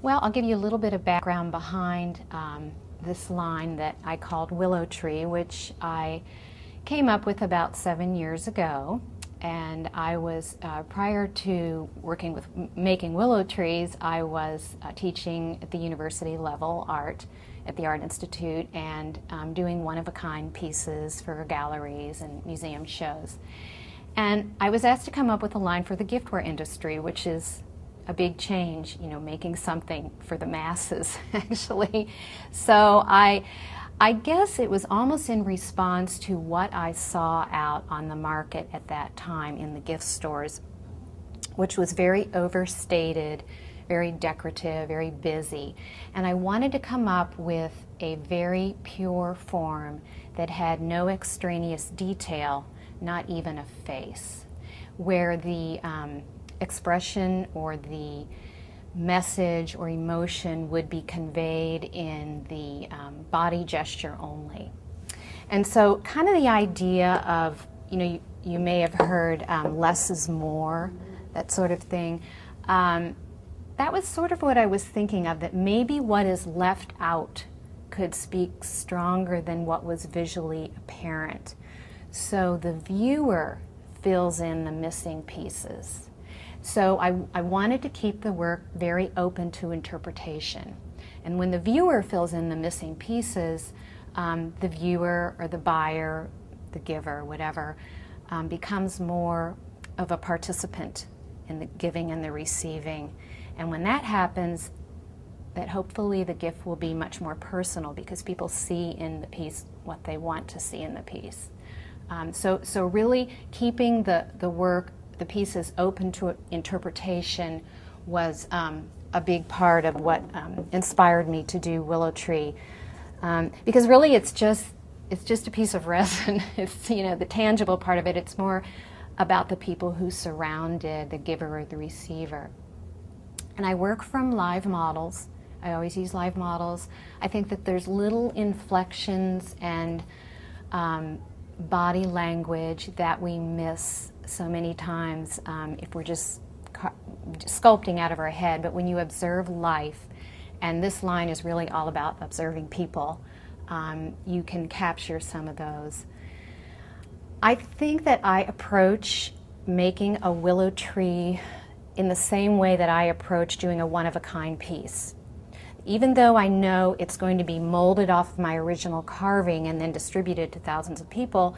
Well, I'll give you a little bit of background behind this line that I called Willow Tree, which I came up with about 7 years ago. And I was, prior to working with making willow trees, I was teaching at the university level art at the Art Institute and doing one-of-a-kind pieces for galleries and museum shows. And I was asked to come up with a line for the giftware industry, which is a big change, you know, making something for the masses, actually. So I guess it was almost in response to what I saw out on the market at that time in the gift stores, which was very overstated, very decorative, very busy. And I wanted to come up with a very pure form that had no extraneous detail, not even a face, where the expression or the message or emotion would be conveyed in the body gesture only. And so kind of the idea of, you know, you may have heard less is more, that sort of thing. That was sort of what I was thinking of, that maybe what is left out could speak stronger than what was visually apparent. So the viewer fills in the missing pieces. So I wanted to keep the work very open to interpretation. And when the viewer fills in the missing pieces, the viewer or the buyer, the giver, whatever, becomes more of a participant in the giving and the receiving. And when that happens, that hopefully the gift will be much more personal because people see in the piece what they want to see in the piece. So really keeping the work, the pieces open to interpretation was a big part of what inspired me to do Willow Tree. Because really it's just a piece of resin. It's, you know, the tangible part of it. It's more about the people who surrounded the giver or the receiver. And I work from live models. I always use live models. I think that there's little inflections and body language that we miss so many times if we're just sculpting out of our head. But when you observe life, and this line is really all about observing people, you can capture some of those. I think that I approach making a willow tree in the same way that I approach doing a one-of-a-kind piece. Even though I know it's going to be molded off of my original carving and then distributed to thousands of people,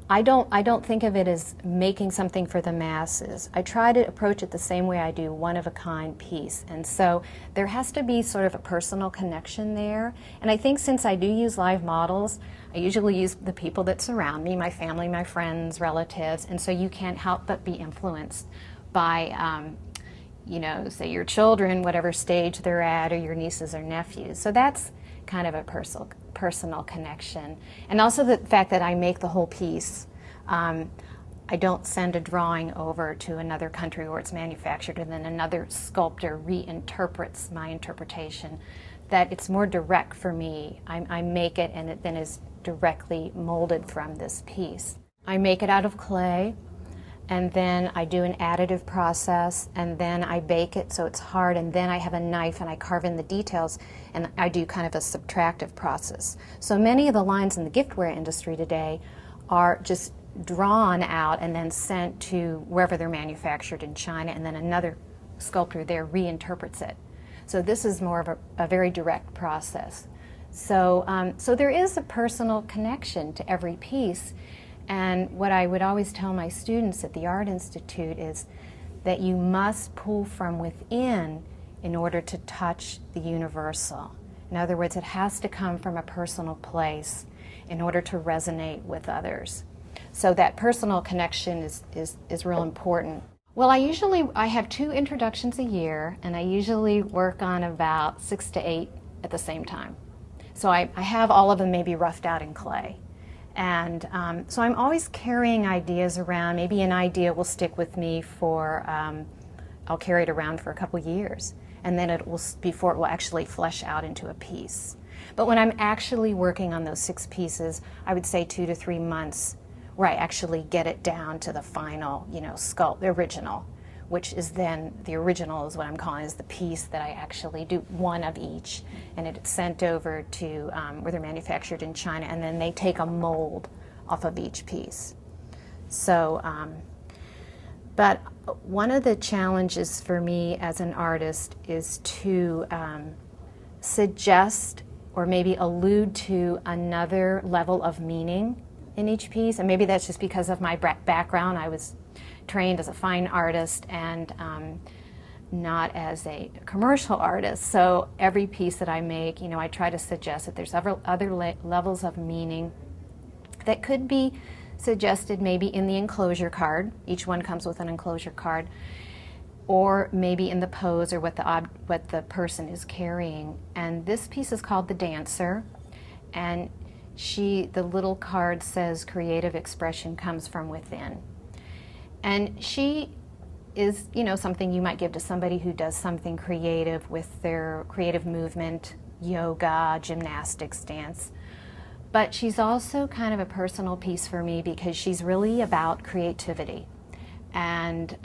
I don't think of it as making something for the masses. I try to approach it the same way I do one-of-a-kind piece. And so there has to be sort of a personal connection there. And I think since I do use live models, I usually use the people that surround me, my family, my friends, relatives, and so you can't help but be influenced by, you know, say your children, whatever stage they're at, or your nieces or nephews. So that's kind of a personal connection. And also the fact that I make the whole piece. I don't send a drawing over to another country where it's manufactured and then another sculptor reinterprets my interpretation. That it's more direct for me. I make it and it then is directly molded from this piece. I make it out of clay, and then I do an additive process, and then I bake it so it's hard, and then I have a knife and I carve in the details, and I do kind of a subtractive process. So many of the lines in the giftware industry today are just drawn out and then sent to wherever they're manufactured in China, and then another sculptor there reinterprets it. So this is more of a very direct process. So, so there is a personal connection to every piece. And what I would always tell my students at the Art Institute is that you must pull from within in order to touch the universal. In other words, it has to come from a personal place in order to resonate with others. So that personal connection is real important. Well, I have 2 introductions a year, and I usually work on about 6 to 8 at the same time. So I have all of them maybe roughed out in clay. And so I'm always carrying ideas around. Maybe an idea will stick with me for, I'll carry it around for a couple years. And then before it will actually flesh out into a piece. But when I'm actually working on those 6 pieces, I would say 2 to 3 months where I actually get it down to the final, you know, sculpt, the original, which is then the original is what I'm calling is the piece that I actually do one of each, and it's sent over to where they're manufactured in China, and then they take a mold off of each piece. So, but one of the challenges for me as an artist is to suggest or maybe allude to another level of meaning in each piece, and maybe that's just because of my background. I was trained as a fine artist and not as a commercial artist. So every piece that I make, you know, I try to suggest that there's several other levels of meaning that could be suggested maybe in the enclosure card. Each one comes with an enclosure card, or maybe in the pose or what the person is carrying. And this piece is called The Dancer, and the little card says creative expression comes from within. And she is, you know, something you might give to somebody who does something creative with their creative movement, yoga, gymnastics, dance. But she's also kind of a personal piece for me because she's really about creativity. And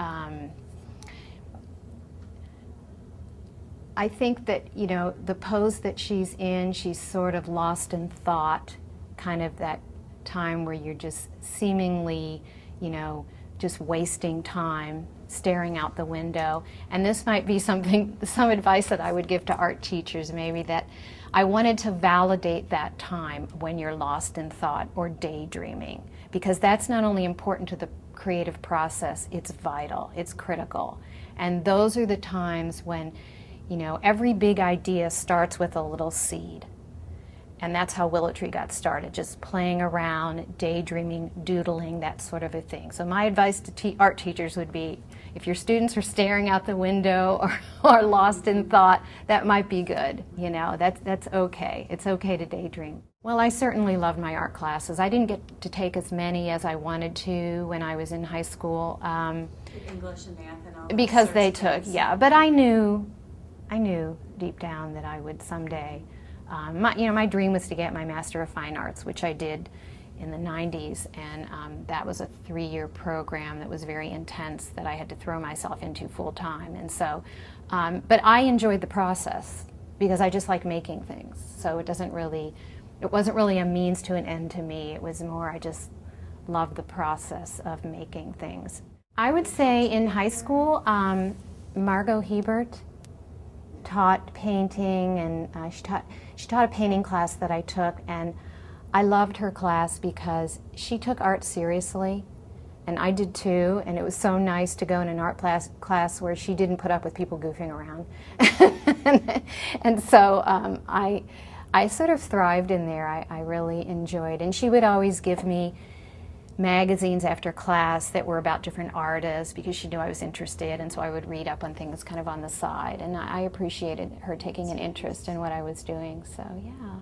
I think that, you know, the pose that she's in, she's sort of lost in thought, kind of that time where you're just seemingly, you know, just wasting time staring out the window. And this might be some advice that I would give to art teachers, maybe, that I wanted to validate that time when you're lost in thought or daydreaming, because that's not only important to the creative process, it's vital, it's critical. And those are the times when, you know, every big idea starts with a little seed. And that's how Willow Tree got started, just playing around, daydreaming, doodling, that sort of a thing. So my advice to art teachers would be, if your students are staring out the window or lost in thought, that might be good. You know, that's okay. It's okay to daydream. Well, I certainly loved my art classes. I didn't get to take as many as I wanted to when I was in high school. English and math and all that. Because they took, yeah. But I knew deep down that I would someday. My dream was to get my Master of Fine Arts, which I did in the 90s, and that was a 3-year program that was very intense that I had to throw myself into full time. And so, but I enjoyed the process because I just like making things. So it wasn't really a means to an end to me. It was more, I just loved the process of making things. I would say in high school, Margot Hebert taught painting, and she taught a painting class that I took, and I loved her class because she took art seriously, and I did too, and it was so nice to go in an art class where she didn't put up with people goofing around. And so I sort of thrived in there. I really enjoyed, and she would always give me magazines after class that were about different artists because she knew I was interested, and so I would read up on things kind of on the side, and I appreciated her taking an interest in what I was doing, so yeah.